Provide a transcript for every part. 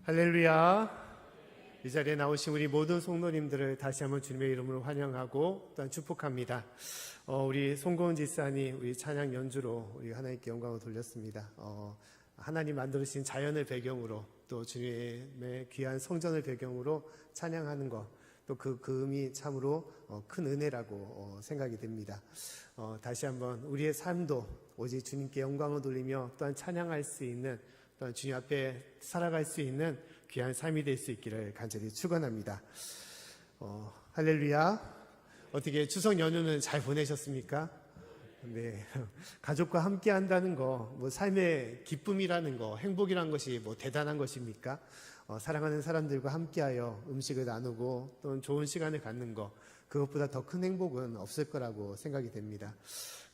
할렐루야. 이 자리에 나오신 우리 모든 성도님들을 다시 한번 주님의 이름으로 환영하고 또한 축복합니다. 우리 송고은 집사님 우리 찬양 연주로 우리 하나님께 영광을 돌렸습니다. 하나님 만들으신 자연을 배경으로 또 주님의 귀한 성전을 배경으로 찬양하는 것, 또 그 음이 참으로 큰 은혜라고 생각이 됩니다. 다시 한번 우리의 삶도 오직 주님께 영광을 돌리며 또한 찬양할 수 있는, 또한 주님 앞에 살아갈 수 있는 귀한 삶이 될 수 있기를 간절히 축원합니다. 할렐루야. 어떻게 추석 연휴는 잘 보내셨습니까? 네, 가족과 함께 한다는 거, 삶의 기쁨이라는 거, 행복이라는 것이 대단한 것입니까? 사랑하는 사람들과 함께하여 음식을 나누고 또는 좋은 시간을 갖는 거, 그것보다 더 큰 행복은 없을 거라고 생각이 됩니다.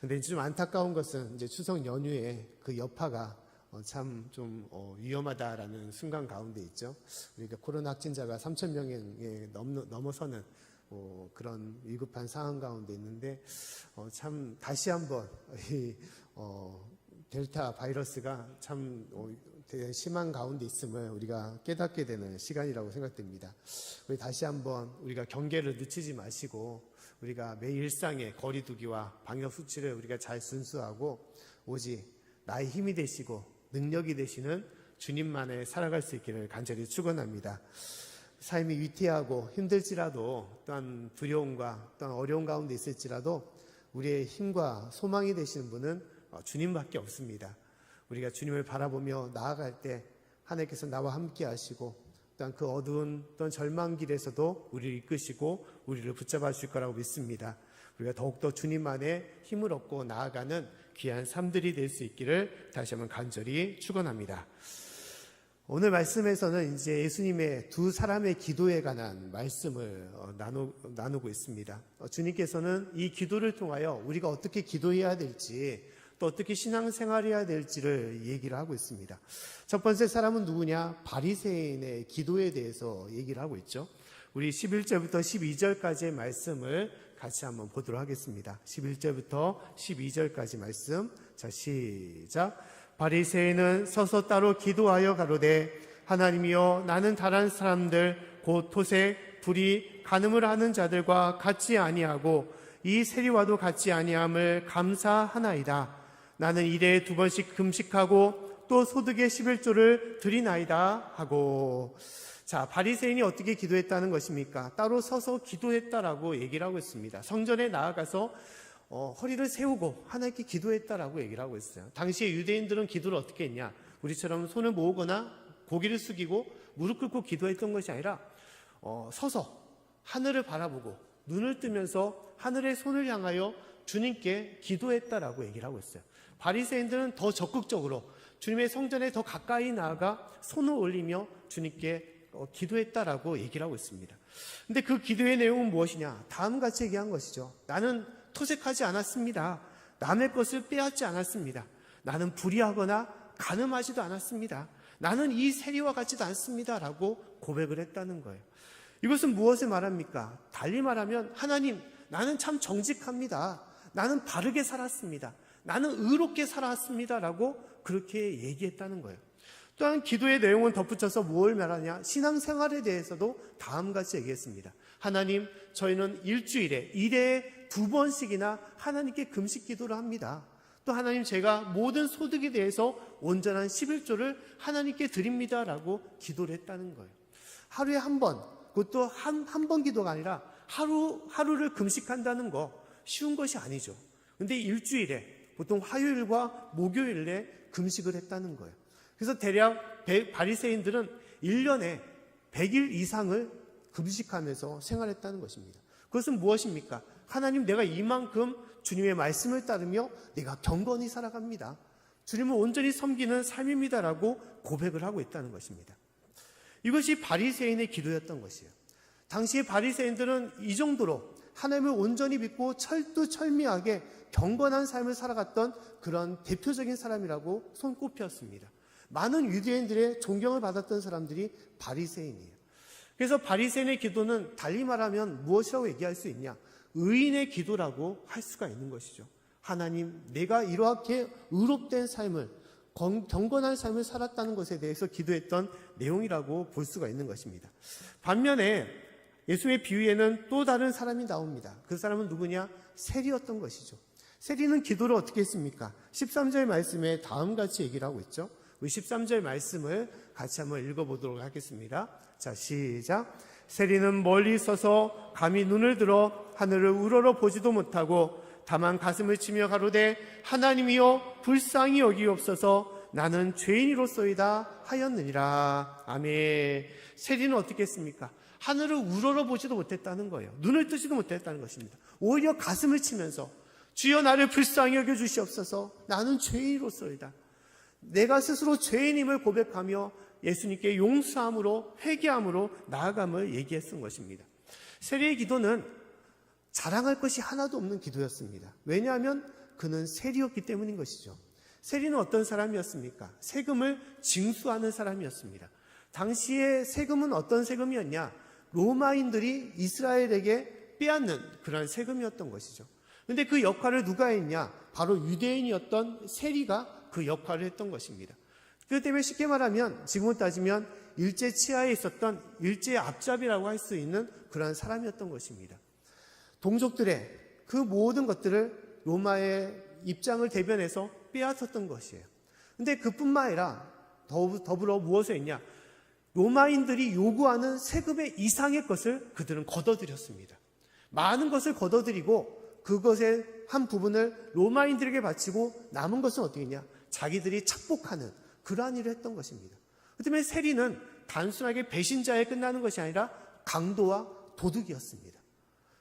근데 좀 안타까운 것은 이제 추석 연휴에 그 여파가 참 좀 위험하다라는 순간 가운데 있죠. 우리가 코로나 확진자가 3,000명에 넘어서는 그런 위급한 상황 가운데 있는데 참 다시 한번 이 델타 바이러스가 참 되게 심한 가운데 있음을 우리가 깨닫게 되는 시간이라고 생각됩니다. 우리 다시 한번 우리가 경계를 늦추지 마시고 우리가 매일 일상의 거리두기와 방역 수칙을 우리가 잘 순수하고 오직 나의 힘이 되시고 능력이 되시는 주님만에 살아갈 수 있기를 간절히 축원합니다. 삶이 위태하고 힘들지라도 또한 두려움과 또한 어려운 가운데 있을지라도 우리의 힘과 소망이 되시는 분은 주님밖에 없습니다. 우리가 주님을 바라보며 나아갈 때 하나님께서 나와 함께 하시고 또한 그 어두운 또한 절망길에서도 우리를 이끄시고 우리를 붙잡아 주실 거라고 믿습니다. 우리가 더욱더 주님 안에 힘을 얻고 나아가는 귀한 삶들이 될 수 있기를 다시 한번 간절히 축원합니다. 오늘 말씀에서는 이제 예수님의 두 사람의 기도에 관한 말씀을 나누고 있습니다. 주님께서는 이 기도를 통하여 우리가 어떻게 기도해야 될지 또 어떻게 신앙생활해야 될지를 얘기를 하고 있습니다. 첫 번째 사람은 누구냐? 바리새인의 기도에 대해서 얘기를 하고 있죠. 우리 11절부터 12절까지의 말씀을 같이 한번 보도록 하겠습니다. 11절부터 12절까지 말씀. 자, 시작. 바리새인은 서서 따로 기도하여 가로되 하나님이여 나는 다른 사람들 곧 토색, 불의, 간음을 하는 자들과 같지 아니하고 이 세리와도 같지 아니함을 감사하나이다. 나는 일에 2번씩 금식하고 또 소득의 11조를 드리나이다 하고. 자, 바리새인이 어떻게 기도했다는 것입니까? 따로 서서 기도했다라고 얘기를 하고 있습니다. 성전에 나아가서 허리를 세우고 하나님께 기도했다라고 얘기를 하고 있어요. 당시에 유대인들은 기도를 어떻게 했냐? 우리처럼 손을 모으거나 고개를 숙이고 무릎 꿇고 기도했던 것이 아니라 서서 하늘을 바라보고 눈을 뜨면서 하늘의 손을 향하여 주님께 기도했다라고 얘기를 하고 있어요. 바리새인들은 더 적극적으로 주님의 성전에 더 가까이 나아가 손을 올리며 주님께 기도했다라고 얘기를 하고 있습니다. 근데 그 기도의 내용은 무엇이냐? 다음같이 얘기한 것이죠. 나는 토색하지 않았습니다. 남의 것을 빼앗지 않았습니다. 나는 불의하거나 간음하지도 않았습니다. 나는 이 세리와 같지도 않습니다. 라고 고백을 했다는 거예요. 이것은 무엇을 말합니까? 달리 말하면 하나님, 나는 참 정직합니다. 나는 바르게 살았습니다. 나는 의롭게 살았습니다. 라고 그렇게 얘기했다는 거예요. 또한 기도의 내용은 덧붙여서 무엇을 말하냐? 신앙생활에 대해서도 다음같이 얘기했습니다. 하나님, 저희는 일주일에 2번씩이나 하나님께 금식 기도를 합니다. 또 하나님, 제가 모든 소득에 대해서 온전한 11조를 하나님께 드립니다. 라고 기도를 했다는 거예요. 하루에 한 번, 그것도 한 번 기도가 아니라 하루를 금식한다는 거 쉬운 것이 아니죠. 근데 일주일에 보통 화요일과 목요일에 금식을 했다는 거예요. 그래서 대략 바리새인들은 1년에 100일 이상을 금식하면서 생활했다는 것입니다. 그것은 무엇입니까? 하나님, 내가 이만큼 주님의 말씀을 따르며 내가 경건히 살아갑니다. 주님을 온전히 섬기는 삶입니다라고 고백을 하고 있다는 것입니다. 이것이 바리새인의 기도였던 것이에요. 당시의 바리새인들은 이 정도로 하나님을 온전히 믿고 철두철미하게 경건한 삶을 살아갔던 그런 대표적인 사람이라고 손꼽혔습니다. 많은 유대인들의 존경을 받았던 사람들이 바리새인이에요. 그래서 바리새인의 기도는 달리 말하면 무엇이라고 얘기할 수 있냐? 의인의 기도라고 할 수가 있는 것이죠. 하나님, 내가 이렇게 의롭된 삶을 경건한 삶을 살았다는 것에 대해서 기도했던 내용이라고 볼 수가 있는 것입니다. 반면에 예수님의 비유에는 또 다른 사람이 나옵니다. 그 사람은 누구냐? 세리였던 것이죠. 세리는 기도를 어떻게 했습니까? 13절 말씀에 다음같이 얘기를 하고 있죠. 우리 13절 말씀을 같이 한번 읽어보도록 하겠습니다. 자, 시작. 세리는 멀리 서서 감히 눈을 들어 하늘을 우러러 보지도 못하고 다만 가슴을 치며 가로되 하나님이여 불쌍히 여기옵소서 나는 죄인이로소이다 하였느니라. 아멘. 세리는 어떻게 했습니까? 하늘을 우러러 보지도 못했다는 거예요. 눈을 뜨지도 못했다는 것입니다. 오히려 가슴을 치면서 주여 나를 불쌍히 여겨 주시옵소서 나는 죄인이로소이다. 내가 스스로 죄인임을 고백하며 예수님께 용서함으로 회개함으로 나아감을 얘기해 쓴 것입니다. 세리의 기도는 자랑할 것이 하나도 없는 기도였습니다. 왜냐하면 그는 세리였기 때문인 것이죠. 세리는 어떤 사람이었습니까? 세금을 징수하는 사람이었습니다. 당시에 세금은 어떤 세금이었냐? 로마인들이 이스라엘에게 빼앗는 그런 세금이었던 것이죠. 그런데 그 역할을 누가 했냐? 바로 유대인이었던 세리가 그 역할을 했던 것입니다. 그렇기 때문에 쉽게 말하면 지금으로 따지면 일제 치하에 있었던 일제 앞잡이라고 할 수 있는 그러한 사람이었던 것입니다. 동족들의 그 모든 것들을 로마의 입장을 대변해서 빼앗았던 것이에요. 그런데 그뿐만 아니라 더불어 무엇을 했냐? 로마인들이 요구하는 세금의 이상의 것을 그들은 걷어들였습니다. 많은 것을 걷어들이고 그것의 한 부분을 로마인들에게 바치고 남은 것은 어떻게 했냐? 자기들이 착복하는 그러한 일을 했던 것입니다. 그 때문에 세리는 단순하게 배신자에 끝나는 것이 아니라 강도와 도둑이었습니다.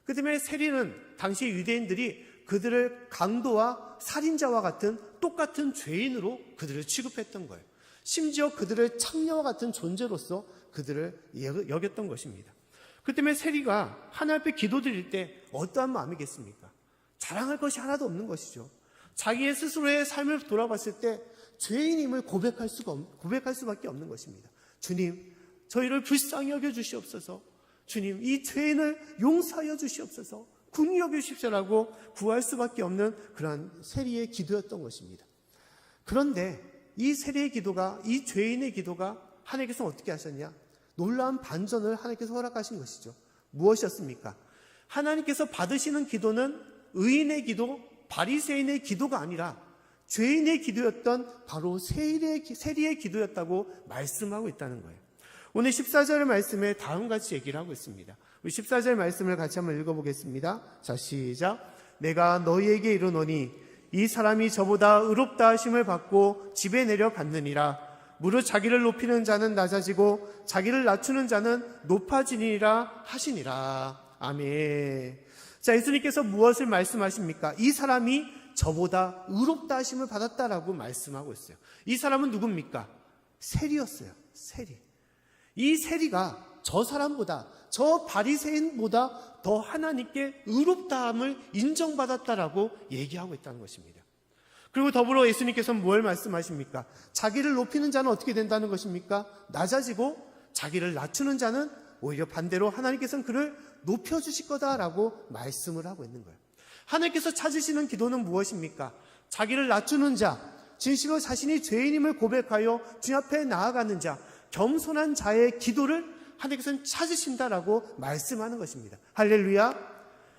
그 때문에 세리는 당시 유대인들이 그들을 강도와 살인자와 같은 똑같은 죄인으로 그들을 취급했던 거예요. 심지어 그들을 창녀와 같은 존재로서 그들을 여겼던 것입니다. 그 때문에 세리가 하나님 앞에 기도드릴 때 어떠한 마음이겠습니까? 자랑할 것이 하나도 없는 것이죠. 자기의 스스로의 삶을 돌아봤을 때 죄인임을 고백할 수밖에 없는 것입니다. 주님, 저희를 불쌍히 여겨 주시옵소서. 주님, 이 죄인을 용서하여 주시옵소서. 긍휼히 여겨 주십시오라고 구할 수밖에 없는 그러한 세리의 기도였던 것입니다. 그런데 이 세리의 기도가, 이 죄인의 기도가 하나님께서 어떻게 하셨냐? 놀라운 반전을 하나님께서 허락하신 것이죠. 무엇이었습니까? 하나님께서 받으시는 기도는 의인의 기도, 바리새인의 기도가 아니라 죄인의 기도였던 바로 세리의 기도였다고 말씀하고 있다는 거예요. 오늘 14절 말씀에 다음같이 얘기를 하고 있습니다. 우리 14절 말씀을 같이 한번 읽어보겠습니다. 자, 시작. 내가 너희에게 이르노니 이 사람이 저보다 의롭다 하심을 받고 집에 내려갔느니라. 무릇 자기를 높이는 자는 낮아지고 자기를 낮추는 자는 높아지니라 하시니라. 아멘. 자, 예수님께서 무엇을 말씀하십니까? 이 사람이 저보다 의롭다 하심을 받았다라고 말씀하고 있어요. 이 사람은 누굽니까? 세리였어요. 세리. 이 세리가 저 사람보다, 저 바리새인보다 더 하나님께 의롭다함을 인정받았다라고 얘기하고 있다는 것입니다. 그리고 더불어 예수님께서는 뭘 말씀하십니까? 자기를 높이는 자는 어떻게 된다는 것입니까? 낮아지고 자기를 낮추는 자는 오히려 반대로 하나님께서는 그를 높여주실 거다라고 말씀을 하고 있는 거예요. 하나님께서 찾으시는 기도는 무엇입니까? 자기를 낮추는 자, 진실로 자신이 죄인임을 고백하여 주님 앞에 나아가는 자, 겸손한 자의 기도를 하나님께서는 찾으신다라고 말씀하는 것입니다. 할렐루야.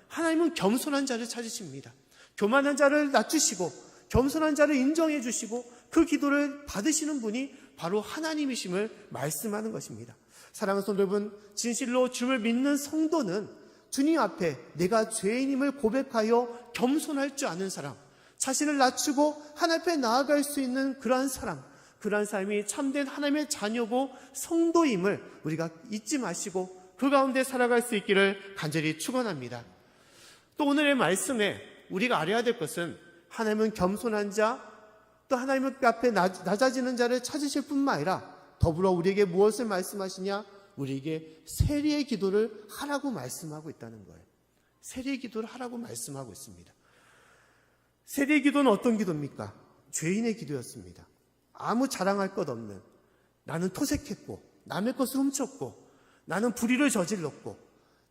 하나님은 겸손한 자를 찾으십니다. 교만한 자를 낮추시고 겸손한 자를 인정해 주시고 그 기도를 받으시는 분이 바로 하나님이심을 말씀하는 것입니다. 사랑하는 성도 여러분, 진실로 주를 믿는 성도는 주님 앞에 내가 죄인임을 고백하여 겸손할 줄 아는 사람, 자신을 낮추고 하나님 앞에 나아갈 수 있는 그러한 사람, 그러한 삶이 참된 하나님의 자녀고 성도임을 우리가 잊지 마시고 그 가운데 살아갈 수 있기를 간절히 축원합니다. 또 오늘의 말씀에 우리가 알아야 될 것은 하나님은 겸손한 자, 또 하나님 앞에 낮아지는 자를 찾으실 뿐만 아니라 더불어 우리에게 무엇을 말씀하시냐? 우리에게 세리의 기도를 하라고 말씀하고 있다는 거예요. 세리의 기도를 하라고 말씀하고 있습니다. 세리의 기도는 어떤 기도입니까? 죄인의 기도였습니다. 아무 자랑할 것 없는, 나는 토색했고 남의 것을 훔쳤고 나는 불의를 저질렀고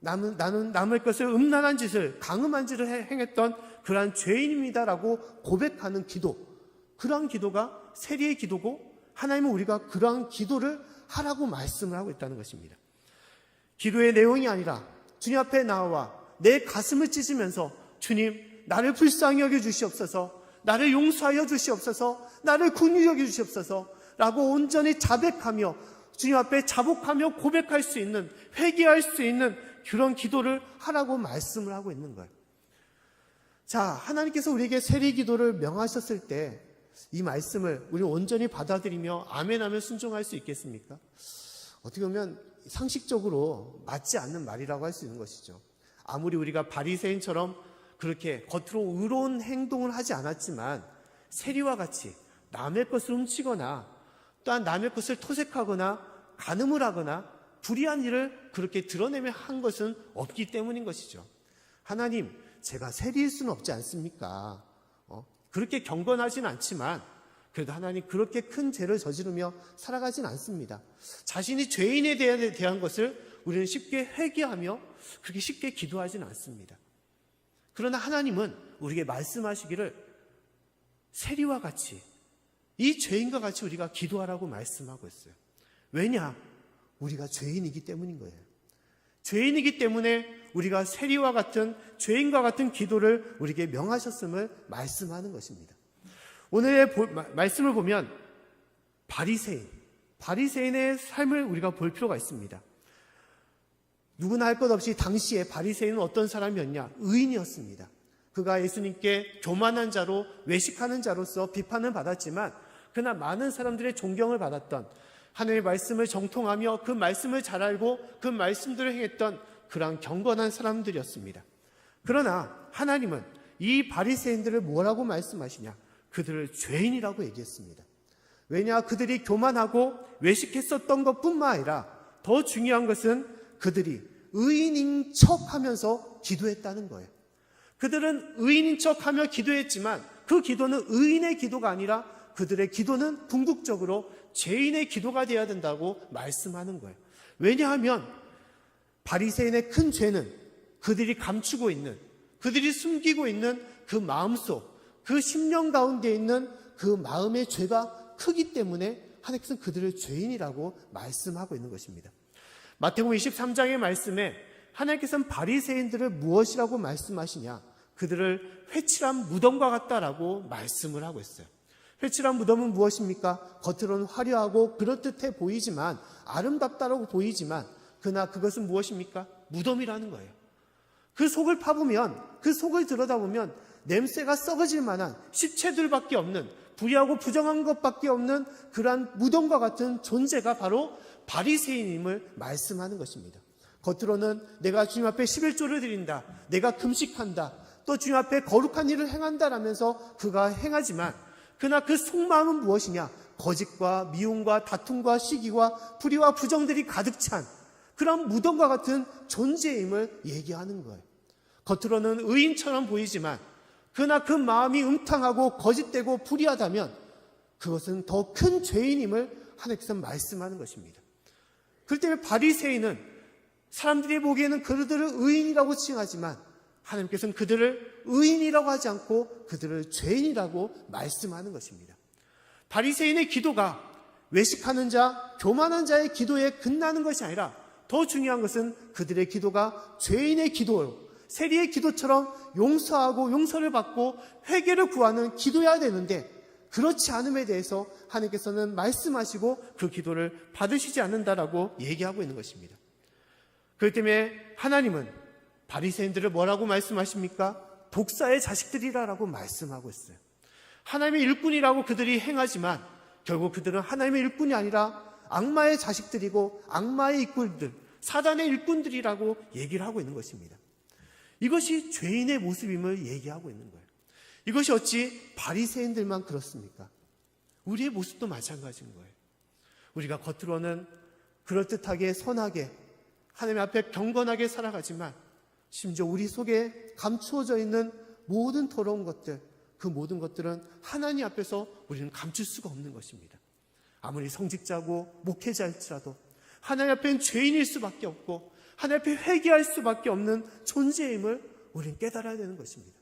나는 남의 것을 음란한 짓을, 강음한 짓을 행했던 그러한 죄인입니다라고 고백하는 기도, 그러한 기도가 세리의 기도고 하나님은 우리가 그러한 기도를 하라고 말씀을 하고 있다는 것입니다. 기도의 내용이 아니라 주님 앞에 나와 내 가슴을 찢으면서 주님 나를 불쌍히 여겨 주시옵소서, 나를 용서하여 주시옵소서, 나를 긍휼히 여겨 주시옵소서 라고 온전히 자백하며 주님 앞에 자복하며 고백할 수 있는, 회개할 수 있는 그런 기도를 하라고 말씀을 하고 있는 거예요. 자, 하나님께서 우리에게 세리 기도를 명하셨을 때 이 말씀을 우리 온전히 받아들이며 아멘하며 순종할 수 있겠습니까? 어떻게 보면 상식적으로 맞지 않는 말이라고 할 수 있는 것이죠. 아무리 우리가 바리새인처럼 그렇게 겉으로 의로운 행동을 하지 않았지만 세리와 같이 남의 것을 훔치거나 또한 남의 것을 토색하거나 간음을 하거나 불의한 일을 그렇게 드러내며 한 것은 없기 때문인 것이죠. 하나님, 제가 세리일 수는 없지 않습니까? 그렇게 경건하지는 않지만 그래도 하나님 그렇게 큰 죄를 저지르며 살아가진 않습니다. 자신이 죄인에 대한 것을 우리는 쉽게 회개하며 그렇게 쉽게 기도하지는 않습니다. 그러나 하나님은 우리에게 말씀하시기를 세리와 같이, 이 죄인과 같이 우리가 기도하라고 말씀하고 있어요. 왜냐? 우리가 죄인이기 때문인 거예요. 죄인이기 때문에 우리가 세리와 같은, 죄인과 같은 기도를 우리에게 명하셨음을 말씀하는 것입니다. 오늘의 말씀을 보면 바리새인의 삶을 우리가 볼 필요가 있습니다. 누구나 할 것 없이 당시에 바리새인은 어떤 사람이었냐? 의인이었습니다. 그가 예수님께 교만한 자로, 외식하는 자로서 비판을 받았지만 그러나 많은 사람들의 존경을 받았던, 하나님의 말씀을 정통하며 그 말씀을 잘 알고 그 말씀들을 행했던 그러한 경건한 사람들이었습니다. 그러나 하나님은 이 바리새인들을 뭐라고 말씀하시냐? 그들을 죄인이라고 얘기했습니다. 왜냐? 그들이 교만하고 외식했었던 것뿐만 아니라 더 중요한 것은 그들이 의인인 척하면서 기도했다는 거예요. 그들은 의인인 척하며 기도했지만 그 기도는 의인의 기도가 아니라 그들의 기도는 궁극적으로 죄인의 기도가 되어야 된다고 말씀하는 거예요. 왜냐하면 바리새인의 큰 죄는 그들이 감추고 있는, 그들이 숨기고 있는 그 마음속, 그 심령 가운데 있는 그 마음의 죄가 크기 때문에 하나님께서는 그들을 죄인이라고 말씀하고 있는 것입니다. 마태복음 23장의 말씀에 하나님께서는 바리새인들을 무엇이라고 말씀하시냐? 그들을 회칠한 무덤과 같다라고 말씀을 하고 있어요. 회칠한 무덤은 무엇입니까? 겉으로는 화려하고 그럴듯해 보이지만, 아름답다라고 보이지만 그러나 그것은 무엇입니까? 무덤이라는 거예요. 그 속을 파보면, 그 속을 들여다보면 냄새가 썩어질 만한 시체들밖에 없는, 불의하고 부정한 것밖에 없는 그러한 무덤과 같은 존재가 바로 바리새인임을 말씀하는 것입니다. 겉으로는 내가 주님 앞에 11조를 드린다, 내가 금식한다, 또 주님 앞에 거룩한 일을 행한다라면서 그가 행하지만 그러나 그 속마음은 무엇이냐? 거짓과 미움과 다툼과 시기와 불의와 부정들이 가득 찬 그런 무덤과 같은 존재임을 얘기하는 거예요. 겉으로는 의인처럼 보이지만 그러나 그 마음이 음탕하고 거짓되고 불의하다면 그것은 더 큰 죄인임을 하나님께서 말씀하는 것입니다. 그렇기 때문에 바리새인은 사람들이 보기에는 그들을 의인이라고 칭하지만 하나님께서는 그들을 의인이라고 하지 않고 그들을 죄인이라고 말씀하는 것입니다. 바리새인의 기도가 외식하는 자, 교만한 자의 기도에 끝나는 것이 아니라 더 중요한 것은 그들의 기도가 죄인의 기도로, 세리의 기도처럼 용서하고 용서를 받고 회개를 구하는 기도여야 되는데 그렇지 않음에 대해서 하나님께서는 말씀하시고 그 기도를 받으시지 않는다라고 얘기하고 있는 것입니다. 그렇기 때문에 하나님은 바리새인들을 뭐라고 말씀하십니까? 독사의 자식들이라고 말씀하고 있어요. 하나님의 일꾼이라고 그들이 행하지만 결국 그들은 하나님의 일꾼이 아니라 악마의 자식들이고 악마의 일꾼들, 사단의 일꾼들이라고 얘기를 하고 있는 것입니다. 이것이 죄인의 모습임을 얘기하고 있는 거예요. 이것이 어찌 바리새인들만 그렇습니까? 우리의 모습도 마찬가지인 거예요. 우리가 겉으로는 그럴듯하게 선하게 하나님 앞에 경건하게 살아가지만 심지어 우리 속에 감추어져 있는 모든 더러운 것들, 그 모든 것들은 하나님 앞에서 우리는 감출 수가 없는 것입니다. 아무리 성직자고 목회자일지라도 하나님 앞에는 죄인일 수밖에 없고 하나님 앞에 회개할 수밖에 없는 존재임을 우리는 깨달아야 되는 것입니다.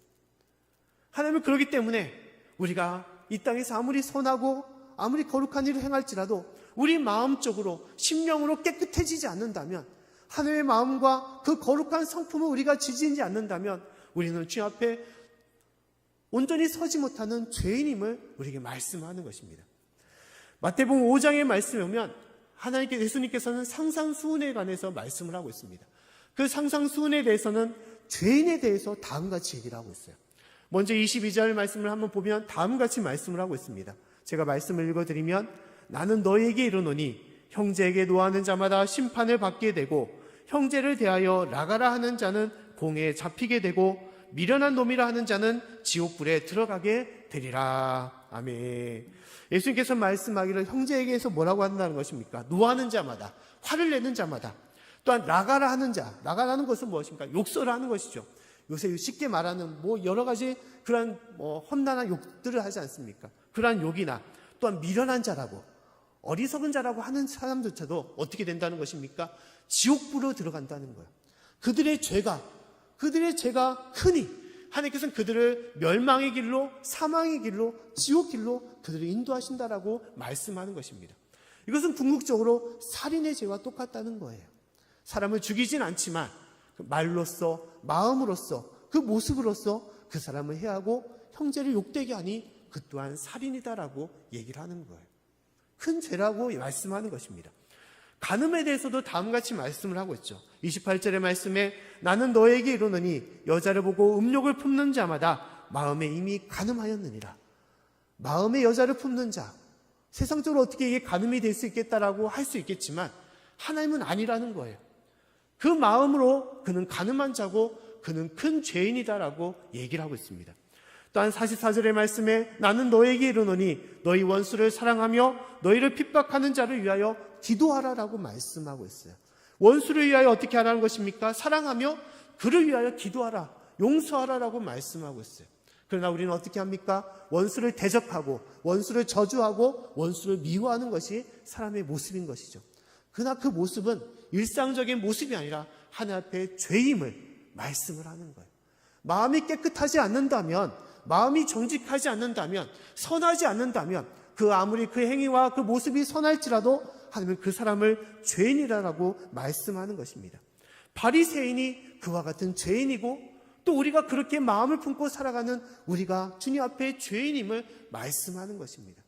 하나님은 그렇기 때문에 우리가 이 땅에서 아무리 선하고 아무리 거룩한 일을 행할지라도 우리 마음적으로 심령으로 깨끗해지지 않는다면, 하나님의 마음과 그 거룩한 성품을 우리가 지지지 않는다면 우리는 주님 앞에 온전히 서지 못하는 죄인임을 우리에게 말씀하는 것입니다. 마태복음 5장의 말씀에 오면 예수님께서는 상상수훈에 관해서 말씀을 하고 있습니다. 그 상상수훈에 대해서는 죄인에 대해서 다음과 같이 얘기를 하고 있어요. 먼저 22절 말씀을 한번 보면 다음과 같이 말씀을 하고 있습니다. 제가 말씀을 읽어드리면, 나는 너희에게 이르노니 형제에게 노하는 자마다 심판을 받게 되고 형제를 대하여 라가라 하는 자는 공에 잡히게 되고 미련한 놈이라 하는 자는 지옥불에 들어가게 되리라. 아멘. 예수님께서 말씀하기를 형제에게서 뭐라고 한다는 것입니까? 노하는 자마다, 화를 내는 자마다, 또한 라가라 하는 자, 라가라는 것은 무엇입니까? 욕설을 하는 것이죠. 요새 쉽게 말하는 여러 가지 그러한 험난한 욕들을 하지 않습니까? 그러한 욕이나 또한 미련한 자라고, 어리석은 자라고 하는 사람조차도 어떻게 된다는 것입니까? 지옥불로 들어간다는 거예요. 그들의 죄가 크니 하나님께서는 그들을 멸망의 길로, 사망의 길로, 지옥 길로 그들을 인도하신다라고 말씀하는 것입니다. 이것은 궁극적으로 살인의 죄와 똑같다는 거예요. 사람을 죽이진 않지만 말로써, 마음으로써, 그 모습으로써 그 사람을 해하고 형제를 욕되게 하니 그 또한 살인이다라고 얘기를 하는 거예요. 큰 죄라고 말씀하는 것입니다. 간음에 대해서도 다음같이 말씀을 하고 있죠. 28절의 말씀에 나는 너에게 이르노니 여자를 보고 음욕을 품는 자마다 마음에 이미 간음하였느니라. 마음에 여자를 품는 자, 세상적으로 어떻게 이게 간음이 될 수 있겠다라고 할 수 있겠지만 하나님은 아니라는 거예요. 그 마음으로 그는 간음한 자고 그는 큰 죄인이다라고 얘기를 하고 있습니다. 또한 44절의 말씀에 나는 너에게 이르노니 너희 원수를 사랑하며 너희를 핍박하는 자를 위하여 기도하라라고 말씀하고 있어요. 원수를 위하여 어떻게 하라는 것입니까? 사랑하며 그를 위하여 기도하라, 용서하라라고 말씀하고 있어요. 그러나 우리는 어떻게 합니까? 원수를 대적하고 원수를 저주하고 원수를 미워하는 것이 사람의 모습인 것이죠. 그러나 그 모습은 일상적인 모습이 아니라 하나님 앞에 죄임을 말씀을 하는 거예요. 마음이 깨끗하지 않는다면, 마음이 정직하지 않는다면, 선하지 않는다면 아무리 그 행위와 그 모습이 선할지라도 하나님은 그 사람을 죄인이라고 말씀하는 것입니다. 바리새인이 그와 같은 죄인이고 또 우리가 그렇게 마음을 품고 살아가는 우리가 주님 앞에 죄인임을 말씀하는 것입니다.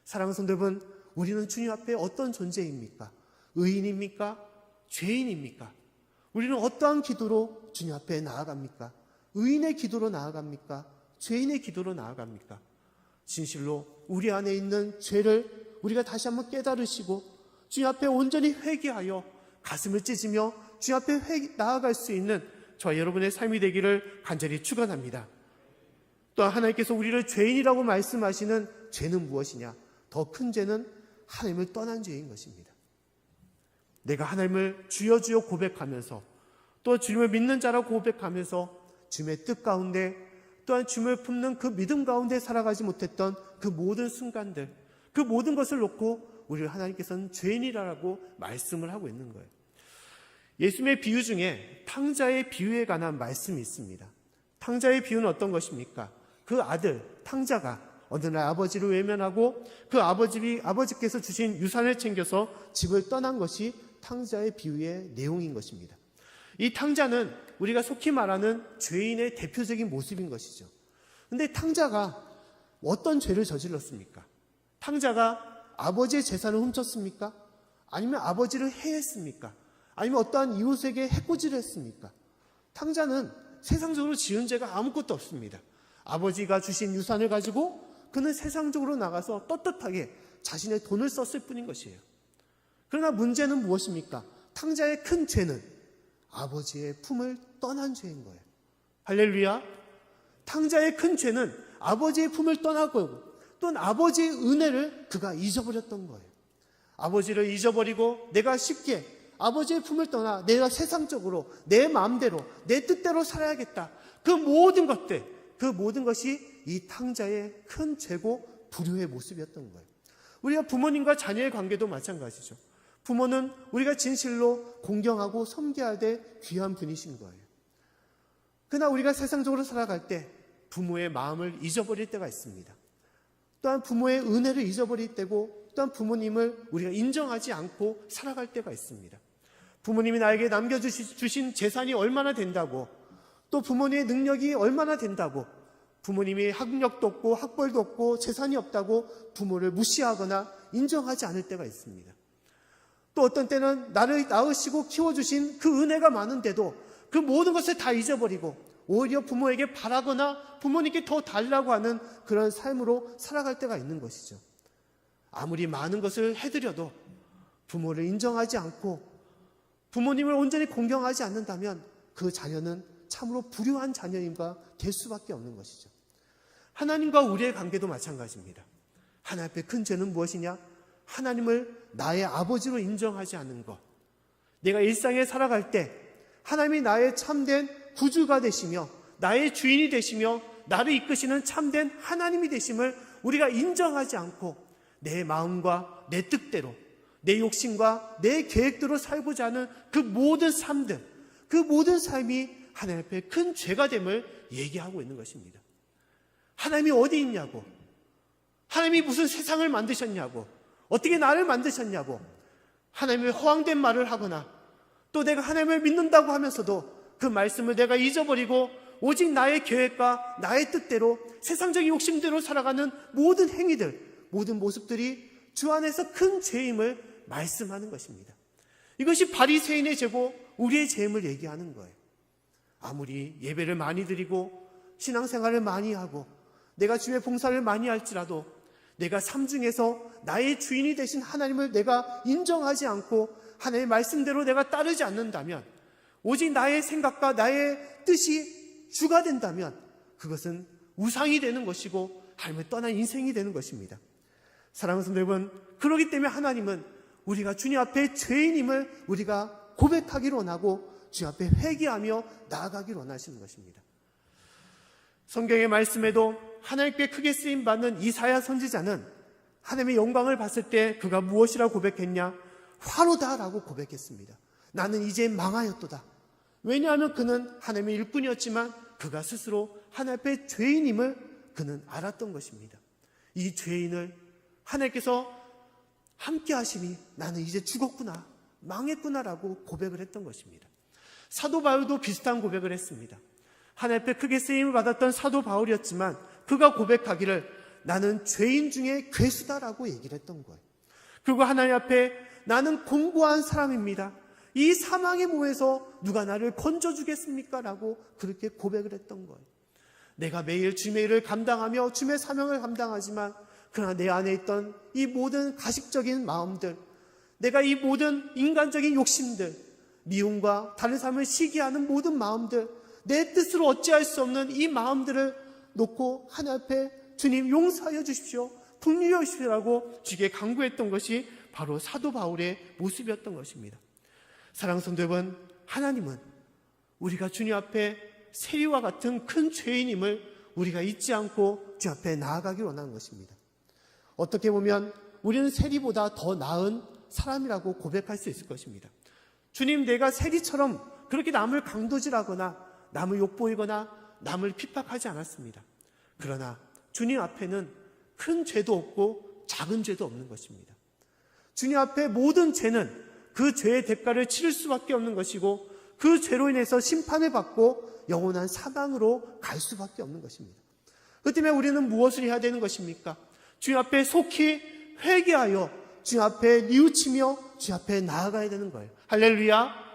사랑하는 성도 여러분, 우리는 주님 앞에 어떤 존재입니까? 의인입니까? 죄인입니까? 우리는 어떠한 기도로 주님 앞에 나아갑니까? 의인의 기도로 나아갑니까? 죄인의 기도로 나아갑니까? 진실로 우리 안에 있는 죄를 우리가 다시 한번 깨달으시고 주님 앞에 온전히 회개하여 가슴을 찢으며 주님 앞에 나아갈 수 있는 저와 여러분의 삶이 되기를 간절히 축원합니다. 또한 하나님께서 우리를 죄인이라고 말씀하시는 죄는 무엇이냐? 더 큰 죄는 하나님을 떠난 죄인 것입니다. 내가 하나님을 주여 주여 고백하면서 또 주님을 믿는 자라고 고백하면서 주님의 뜻 가운데 또한 주님을 품는 그 믿음 가운데 살아가지 못했던 그 모든 순간들, 그 모든 것을 놓고 우리를 하나님께서는 죄인이라고 말씀을 하고 있는 거예요. 예수님의 비유 중에 탕자의 비유에 관한 말씀이 있습니다. 탕자의 비유는 어떤 것입니까? 그 아들 탕자가 어느 날 아버지를 외면하고 그 아버지께서 주신 유산을 챙겨서 집을 떠난 것이 탕자의 비유의 내용인 것입니다. 이 탕자는 우리가 속히 말하는 죄인의 대표적인 모습인 것이죠. 그런데 탕자가 어떤 죄를 저질렀습니까? 탕자가 아버지의 재산을 훔쳤습니까? 아니면 아버지를 해했습니까? 아니면 어떠한 이웃에게 해코지를 했습니까? 탕자는 세상적으로 지은 죄가 아무것도 없습니다. 아버지가 주신 유산을 가지고 그는 세상적으로 나가서 떳떳하게 자신의 돈을 썼을 뿐인 것이에요. 그러나 문제는 무엇입니까? 탕자의 큰 죄는 아버지의 품을 떠난 죄인 거예요. 할렐루야. 탕자의 큰 죄는 아버지의 품을 떠나고 또는 아버지의 은혜를 그가 잊어버렸던 거예요. 아버지를 잊어버리고 내가 쉽게 아버지의 품을 떠나 내가 세상적으로 내 마음대로 내 뜻대로 살아야겠다. 그 모든 것이 이 탕자의 큰 죄고 불효의 모습이었던 거예요. 우리가 부모님과 자녀의 관계도 마찬가지죠. 부모는 우리가 진실로 공경하고 섬겨야 될 귀한 분이신 거예요. 그러나 우리가 세상적으로 살아갈 때 부모의 마음을 잊어버릴 때가 있습니다. 또한 부모의 은혜를 잊어버릴 때고, 또한 부모님을 우리가 인정하지 않고 살아갈 때가 있습니다. 부모님이 나에게 남겨주신 재산이 얼마나 된다고, 또 부모님의 능력이 얼마나 된다고, 부모님이 학력도 없고 학벌도 없고 재산이 없다고 부모를 무시하거나 인정하지 않을 때가 있습니다. 또 어떤 때는 나를 낳으시고 키워주신 그 은혜가 많은데도 그 모든 것을 다 잊어버리고 오히려 부모에게 바라거나 부모님께 더 달라고 하는 그런 삶으로 살아갈 때가 있는 것이죠. 아무리 많은 것을 해드려도 부모를 인정하지 않고 부모님을 온전히 공경하지 않는다면 그 자녀는 참으로 불효한 자녀인가 될 수밖에 없는 것이죠. 하나님과 우리의 관계도 마찬가지입니다. 하나님 앞에 큰 죄는 무엇이냐? 하나님을 나의 아버지로 인정하지 않는 것. 내가 일상에 살아갈 때 하나님이 나의 참된 구주가 되시며 나의 주인이 되시며 나를 이끄시는 참된 하나님이 되심을 우리가 인정하지 않고 내 마음과 내 뜻대로 내 욕심과 내 계획대로 살고자 하는 그 모든 삶들, 그 모든 삶이 하나님 앞에 큰 죄가 됨을 얘기하고 있는 것입니다. 하나님이 어디 있냐고, 하나님이 무슨 세상을 만드셨냐고, 어떻게 나를 만드셨냐고, 하나님의 허황된 말을 하거나 또 내가 하나님을 믿는다고 하면서도 그 말씀을 내가 잊어버리고 오직 나의 계획과 나의 뜻대로 세상적인 욕심대로 살아가는 모든 행위들, 모든 모습들이 주 안에서 큰 죄임을 말씀하는 것입니다. 이것이 바리새인의 죄고 우리의 죄임을 얘기하는 거예요. 아무리 예배를 많이 드리고 신앙생활을 많이 하고 내가 주의 봉사를 많이 할지라도 내가 삶 중에서 나의 주인이 되신 하나님을 내가 인정하지 않고 하나님의 말씀대로 내가 따르지 않는다면, 오직 나의 생각과 나의 뜻이 주가 된다면 그것은 우상이 되는 것이고 하나님을 떠난 인생이 되는 것입니다. 사랑하는 성도 여러분, 그렇기 때문에 하나님은 우리가 주님 앞에 죄인임을 우리가 고백하기를 원하고 주님 앞에 회개하며 나아가기를 원하시는 것입니다. 성경의 말씀에도 하나님께 크게 쓰임받는 이사야 선지자는 하나님의 영광을 봤을 때 그가 무엇이라고 고백했냐? 화로다라고 고백했습니다. 나는 이제 망하였도다. 왜냐하면 그는 하나님의 일꾼이었지만 그가 스스로 하나님 앞에 죄인임을 그는 알았던 것입니다. 이 죄인을 하나님께서 함께 하시니 나는 이제 죽었구나, 망했구나라고 고백을 했던 것입니다. 사도 바울도 비슷한 고백을 했습니다. 하나님 앞에 크게 쓰임을 받았던 사도 바울이었지만 그가 고백하기를 나는 죄인 중에 괴수다라고 얘기를 했던 거예요. 그리고 하나님 앞에 나는 공고한 사람입니다. 이 사망의 몸에서 누가 나를 건져주겠습니까? 라고 그렇게 고백을 했던 거예요. 내가 매일 주의 일을 감당하며 주의 사명을 감당하지만 그러나 내 안에 있던 이 모든 가식적인 마음들, 내가 이 모든 인간적인 욕심들, 미움과 다른 사람을 시기하는 모든 마음들, 내 뜻으로 어찌할 수 없는 이 마음들을 놓고 하나님 앞에 주님 용서하여 주십시오, 긍휼하여 주십시오라고 주께 간구했던 것이 바로 사도 바울의 모습이었던 것입니다. 사랑하는 성도 여러분, 하나님은 우리가 주님 앞에 세리와 같은 큰 죄인임을 우리가 잊지 않고 주 앞에 나아가길 원하는 것입니다. 어떻게 보면 우리는 세리보다 더 나은 사람이라고 고백할 수 있을 것입니다. 주님, 내가 세리처럼 그렇게 남을 강도질하거나 남을 욕보이거나 남을 핍박하지 않았습니다. 그러나 주님 앞에는 큰 죄도 없고 작은 죄도 없는 것입니다. 주님 앞에 모든 죄는 그 죄의 대가를 치를 수밖에 없는 것이고 그 죄로 인해서 심판을 받고 영원한 사망으로 갈 수밖에 없는 것입니다. 그 때문에 우리는 무엇을 해야 되는 것입니까? 주님 앞에 속히 회개하여 주님 앞에 뉘우치며 주님 앞에 나아가야 되는 거예요. 할렐루야.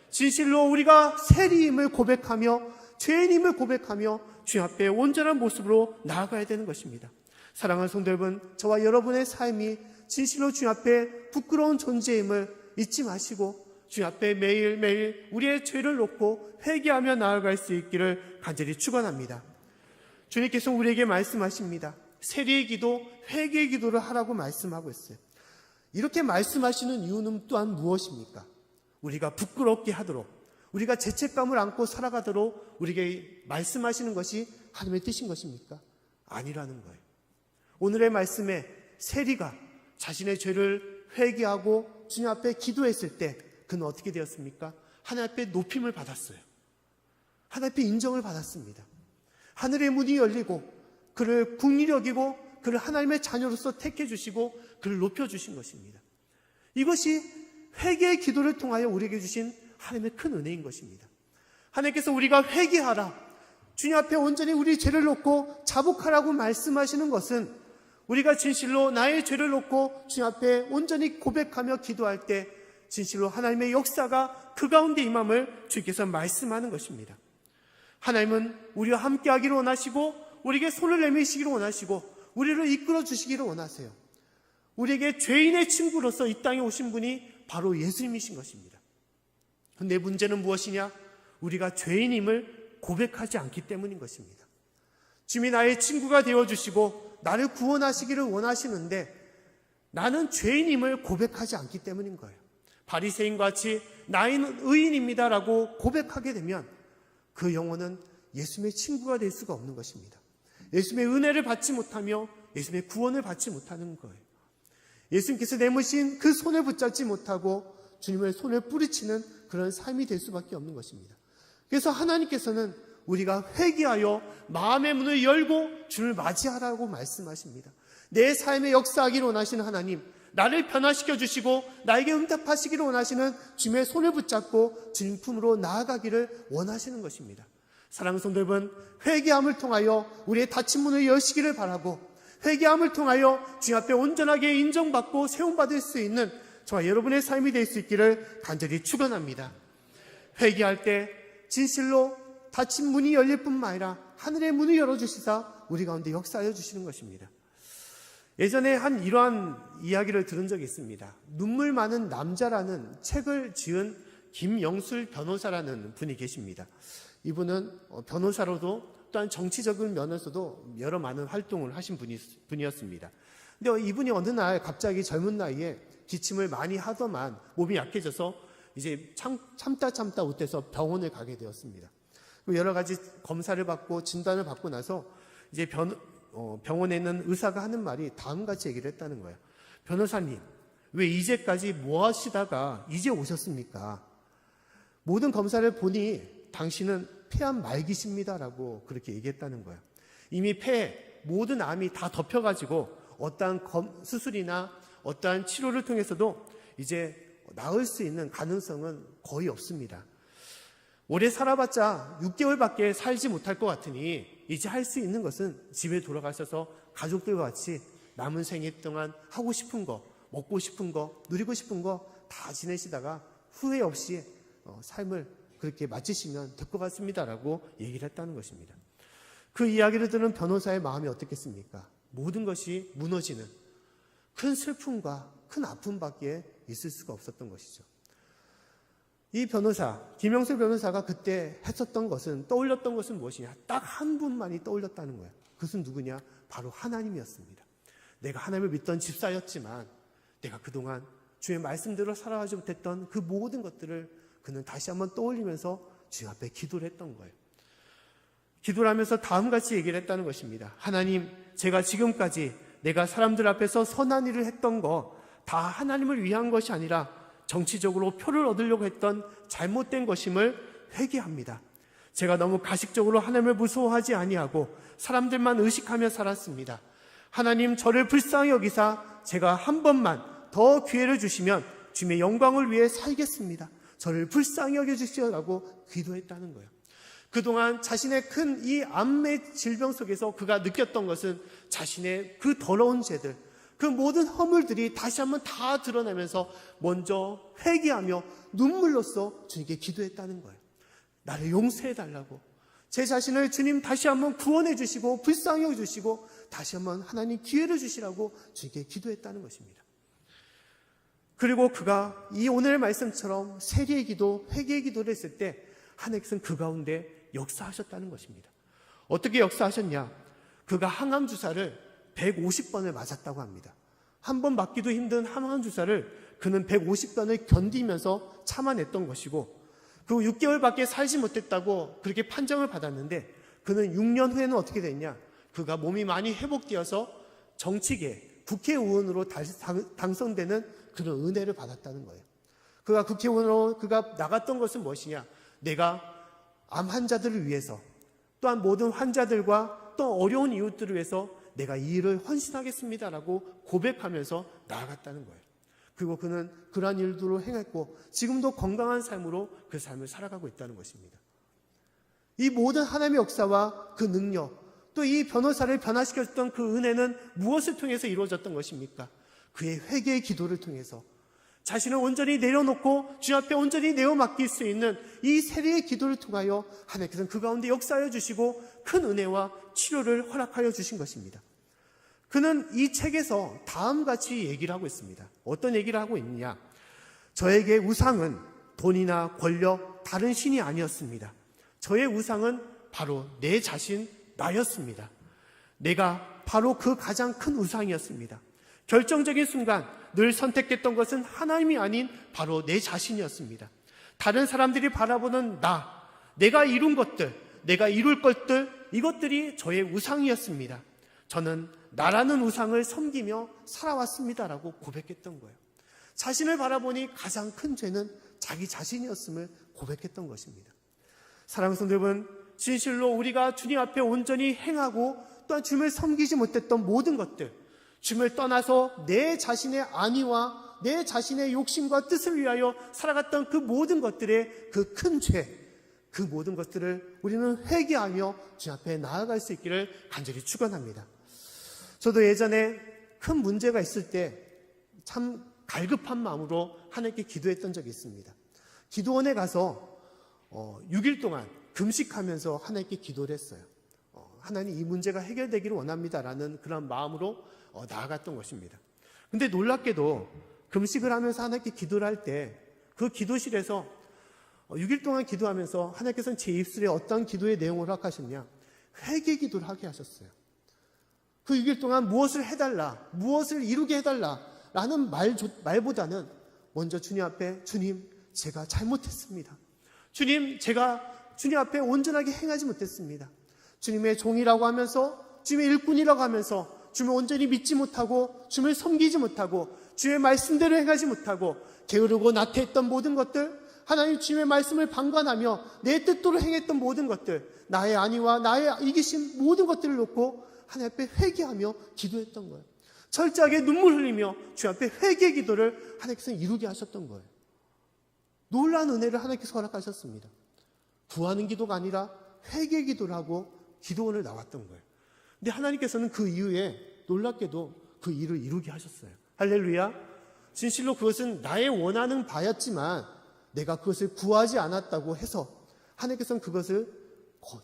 진실로 우리가 세리임을 고백하며 죄인임을 고백하며 주님 앞에 온전한 모습으로 나아가야 되는 것입니다. 사랑하는 성도 여러분, 저와 여러분의 삶이 진실로 주님 앞에 부끄러운 존재임을 잊지 마시고 주님 앞에 매일매일 우리의 죄를 놓고 회개하며 나아갈 수 있기를 간절히 축원합니다. 주님께서 우리에게 말씀하십니다. 세리의 기도, 회개의 기도를 하라고 말씀하고 있어요. 이렇게 말씀하시는 이유는 또한 무엇입니까? 우리가 부끄럽게 하도록, 우리가 죄책감을 안고 살아가도록 우리에게 말씀하시는 것이 하나님의 뜻인 것입니까? 아니라는 거예요. 오늘의 말씀에 세리가 자신의 죄를 회개하고 주님 앞에 기도했을 때 그는 어떻게 되었습니까? 하나님 앞에 높임을 받았어요. 하나님 앞에 인정을 받았습니다. 하늘의 문이 열리고 그를 긍휼히 여기고 그를 하나님의 자녀로서 택해 주시고 그를 높여 주신 것입니다. 이것이 회개의 기도를 통하여 우리에게 주신 하나님의 큰 은혜인 것입니다. 하나님께서 우리가 회개하라, 주님 앞에 온전히 우리 죄를 놓고 자복하라고 말씀하시는 것은 우리가 진실로 나의 죄를 놓고 주님 앞에 온전히 고백하며 기도할 때 진실로 하나님의 역사가 그 가운데 임함을 주께서 말씀하는 것입니다. 하나님은 우리와 함께하기를 원하시고 우리에게 손을 내미시기를 원하시고 우리를 이끌어 주시기를 원하세요. 우리에게 죄인의 친구로서 이 땅에 오신 분이 바로 예수님이신 것입니다. 그런데 문제는 무엇이냐? 우리가 죄인임을 고백하지 않기 때문인 것입니다. 주님이 나의 친구가 되어주시고 나를 구원하시기를 원하시는데 나는 죄인임을 고백하지 않기 때문인 거예요. 바리새인같이 나는 의인입니다라고 고백하게 되면 그 영혼은 예수님의 친구가 될 수가 없는 것입니다. 예수님의 은혜를 받지 못하며 예수님의 구원을 받지 못하는 거예요. 예수님께서 내미신 그 손을 붙잡지 못하고 주님의 손을 뿌리치는 그런 삶이 될 수밖에 없는 것입니다. 그래서 하나님께서는 우리가 회개하여 마음의 문을 열고 주를 맞이하라고 말씀하십니다. 내 삶에 역사하기를 원하시는 하나님, 나를 변화시켜 주시고 나에게 응답하시기를 원하시는 주님의 손을 붙잡고 주님 품으로 나아가기를 원하시는 것입니다. 사랑하는 성도 여러분, 회개함을 통하여 우리의 닫힌 문을 여시기를 바라고 회개함을 통하여 주님 앞에 온전하게 인정받고 세움받을 수 있는 저와 여러분의 삶이 될 수 있기를 간절히 축원합니다. 회개할 때 진실로 닫힌 문이 열릴 뿐만 아니라 하늘의 문을 열어주시사 우리 가운데 역사하여 주시는 것입니다. 예전에 한 이러한 이야기를 들은 적이 있습니다. 눈물 많은 남자라는 책을 지은 김영술 변호사라는 분이 계십니다. 이분은 변호사로도 또한 정치적인 면에서도 여러 많은 활동을 하신 분이었습니다. 근데 이분이 어느 날 갑자기 젊은 나이에 기침을 많이 하더만 몸이 약해져서 이제 참다 못해서 병원을 가게 되었습니다. 여러 가지 검사를 받고 진단을 받고 나서 이제 병원에 있는 의사가 하는 말이 다음같이 얘기를 했다는 거예요. 변호사님, 왜 이제까지 뭐 하시다가 이제 오셨습니까? 모든 검사를 보니 당신은 폐암 말기십니다라고 그렇게 얘기했다는 거예요. 이미 폐에 모든 암이 다 덮여가지고 어떠한 수술이나 어떠한 치료를 통해서도 이제 나을 수 있는 가능성은 거의 없습니다. 오래 살아봤자 6개월밖에 살지 못할 것 같으니 이제 할 수 있는 것은 집에 돌아가셔서 가족들과 같이 남은 생애 동안 하고 싶은 거, 먹고 싶은 거, 누리고 싶은 거 다 지내시다가 후회 없이 삶을 그렇게 마치시면 될 것 같습니다라고 얘기를 했다는 것입니다. 그 이야기를 들은 변호사의 마음이 어떻겠습니까? 모든 것이 무너지는 큰 슬픔과 큰 아픔밖에 있을 수가 없었던 것이죠. 이 변호사, 김영술 변호사가 그때 했었던 것은, 떠올렸던 것은 무엇이냐? 딱 한 분만이 떠올렸다는 거예요. 그것은 누구냐? 바로 하나님이었습니다. 내가 하나님을 믿던 집사였지만 내가 그동안 주의 말씀대로 살아가지 못했던 그 모든 것들을 그는 다시 한번 떠올리면서 주님 앞에 기도를 했던 거예요. 기도를 하면서 다음같이 얘기를 했다는 것입니다. 하나님, 제가 지금까지 내가 사람들 앞에서 선한 일을 했던 거 다 하나님을 위한 것이 아니라 정치적으로 표를 얻으려고 했던 잘못된 것임을 회개합니다. 제가 너무 가식적으로 하나님을 무서워하지 아니하고 사람들만 의식하며 살았습니다. 하나님, 저를 불쌍히 여기사 제가 한 번만 더 기회를 주시면 주님의 영광을 위해 살겠습니다. 저를 불쌍히 여겨주시라고 기도했다는 거예요. 그동안 자신의 큰 이 암의 질병 속에서 그가 느꼈던 것은 자신의 그 더러운 죄들, 그 모든 허물들이 다시 한번 다 드러나면서 먼저 회개하며 눈물로써 주님께 기도했다는 거예요. 나를 용서해달라고, 제 자신을 주님 다시 한번 구원해 주시고 불쌍히 여겨주시고 다시 한번 하나님 기회를 주시라고 주님께 기도했다는 것입니다. 그리고 그가 이 오늘의 말씀처럼 세리의 기도, 회개의 기도를 했을 때 하나님께서는 그 가운데 역사하셨다는 것입니다. 어떻게 역사하셨냐? 그가 항암 주사를 150번을 맞았다고 합니다. 한 번 맞기도 힘든 항암 주사를 그는 150번을 견디면서 참아냈던 것이고, 그리고 6개월밖에 살지 못했다고 그렇게 판정을 받았는데 그는 6년 후에는 어떻게 됐냐? 그가 몸이 많이 회복되어서 정치계, 국회의원으로 다시 당선되는 그런 은혜를 받았다는 거예요. 그가 국회의원으로 그가 나갔던 것은 무엇이냐? 내가 암 환자들을 위해서, 또한 모든 환자들과 또 어려운 이웃들을 위해서 내가 이 일을 헌신하겠습니다라고 고백하면서 나아갔다는 거예요. 그리고 그는 그러한 일들로 행했고 지금도 건강한 삶으로 그 삶을 살아가고 있다는 것입니다. 이 모든 하나님의 역사와 그 능력, 또 이 변호사를 변화시켰던 그 은혜는 무엇을 통해서 이루어졌던 것입니까? 그의 회개의 기도를 통해서 자신을 온전히 내려놓고 주님 앞에 온전히 내어 맡길 수 있는 이 세례의 기도를 통하여 하나님께서는 그 가운데 역사하여 주시고 큰 은혜와 치료를 허락하여 주신 것입니다. 그는 이 책에서 다음같이 얘기를 하고 있습니다. 어떤 얘기를 하고 있느냐? 저에게 우상은 돈이나 권력, 다른 신이 아니었습니다. 저의 우상은 바로 내 자신, 나였습니다. 내가 바로 그 가장 큰 우상이었습니다. 결정적인 순간 늘 선택했던 것은 하나님이 아닌 바로 내 자신이었습니다. 다른 사람들이 바라보는 나, 내가 이룬 것들, 내가 이룰 것들, 이것들이 저의 우상이었습니다. 저는 나라는 우상을 섬기며 살아왔습니다라고 고백했던 거예요. 자신을 바라보니 가장 큰 죄는 자기 자신이었음을 고백했던 것입니다. 사랑하는 성도 여러분, 진실로 우리가 주님 앞에 온전히 행하고 또한 주님을 섬기지 못했던 모든 것들, 주님을 떠나서 내 자신의 안위와 내 자신의 욕심과 뜻을 위하여 살아갔던 그 모든 것들의 그 큰 죄, 그 모든 것들을 우리는 회개하며 주님 앞에 나아갈 수 있기를 간절히 축원합니다. 저도 예전에 큰 문제가 있을 때 참 갈급한 마음으로 하나님께 기도했던 적이 있습니다. 기도원에 가서 6일 동안 금식하면서 하나님께 기도를 했어요. 하나님, 이 문제가 해결되기를 원합니다라는 그런 마음으로 나아갔던 것입니다. 근데 놀랍게도 금식을 하면서 하나님께 기도를 할 때 그 기도실에서 6일 동안 기도하면서 하나님께서는 제 입술에 어떤 기도의 내용을 허락하셨냐? 회개 기도를 하게 하셨어요. 그 6일 동안 무엇을 해달라, 무엇을 이루게 해달라라는 말보다는 먼저 주님 앞에, 주님, 제가 잘못했습니다. 주님, 제가 주님 앞에 온전하게 행하지 못했습니다. 주님의 종이라고 하면서, 주님의 일꾼이라고 하면서 주님을 온전히 믿지 못하고 주님을 섬기지 못하고 주의 말씀대로 행하지 못하고 게으르고 나태했던 모든 것들, 하나님 주님의 말씀을 방관하며 내 뜻대로 행했던 모든 것들, 나의 안위와 나의 이기심 모든 것들을 놓고 하나님 앞에 회개하며 기도했던 거예요. 철저하게 눈물 흘리며 주님 앞에 회개 기도를 하나님께서 이루게 하셨던 거예요. 놀라운 은혜를 하나님께서 허락하셨습니다. 구하는 기도가 아니라 회개 기도를 하고 기도원을 나왔던 거예요. 근데 하나님께서는 그 이후에 놀랍게도 그 일을 이루게 하셨어요. 할렐루야. 진실로 그것은 나의 원하는 바였지만 내가 그것을 구하지 않았다고 해서 하나님께서는 그것을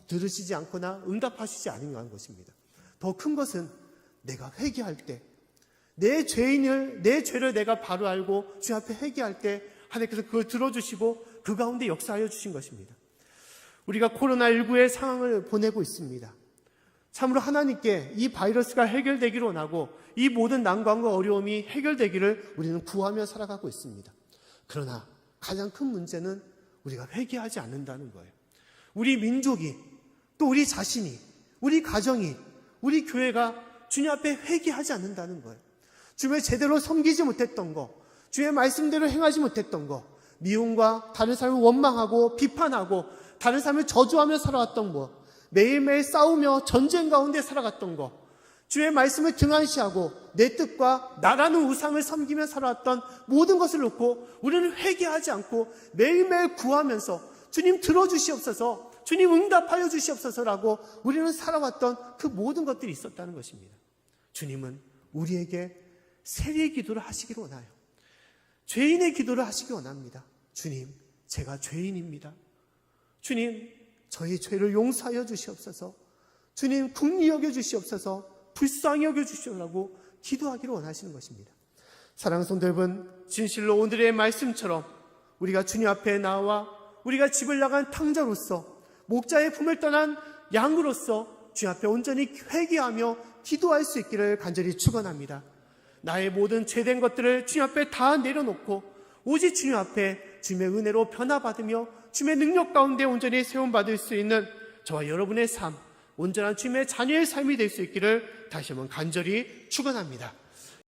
들으시지 않거나 응답하시지 않은 것입니다. 더 큰 것은 내가 회개할 때, 내 죄를 내가 바로 알고 주님 앞에 회개할 때 하나님께서 그걸 들어주시고 그 가운데 역사하여 주신 것입니다. 우리가 코로나19의 상황을 보내고 있습니다. 참으로 하나님께 이 바이러스가 해결되기를 원하고 이 모든 난관과 어려움이 해결되기를 우리는 구하며 살아가고 있습니다. 그러나 가장 큰 문제는 우리가 회개하지 않는다는 거예요. 우리 민족이, 또 우리 자신이, 우리 가정이, 우리 교회가 주님 앞에 회개하지 않는다는 거예요. 주님을 제대로 섬기지 못했던 거, 주의 말씀대로 행하지 못했던 거, 미움과 다른 사람을 원망하고 비판하고 다른 사람을 저주하며 살아왔던 거, 매일매일 싸우며 전쟁 가운데 살아갔던 거, 주의 말씀을 등한시하고 내 뜻과 나라는 우상을 섬기며 살아왔던 모든 것을 놓고 우리는 회개하지 않고 매일매일 구하면서 주님 들어주시옵소서, 주님 응답하여 주시옵소서라고 우리는 살아왔던 그 모든 것들이 있었다는 것입니다. 주님은 우리에게 세리의 기도를 하시기를 원하요. 죄인의 기도를 하시기 원합니다. 주님, 제가 죄인입니다. 주님, 저희 죄를 용서하여 주시옵소서. 주님, 긍휼히 여겨 주시옵소서. 불쌍히 여겨 주시오라고 기도하기를 원하시는 것입니다. 사랑하는 성도 여러분, 진실로 오늘의 말씀처럼 우리가 주님 앞에 나와 우리가 집을 나간 탕자로서, 목자의 품을 떠난 양으로서 주님 앞에 온전히 회개하며 기도할 수 있기를 간절히 축원합니다. 나의 모든 죄된 것들을 주님 앞에 다 내려놓고 오직 주님 앞에 주님의 은혜로 변화받으며 주님의 능력 가운데 온전히 세움받을 수 있는 저와 여러분의 삶, 온전한 주님의 자녀의 삶이 될 수 있기를 다시 한번 간절히 축원합니다.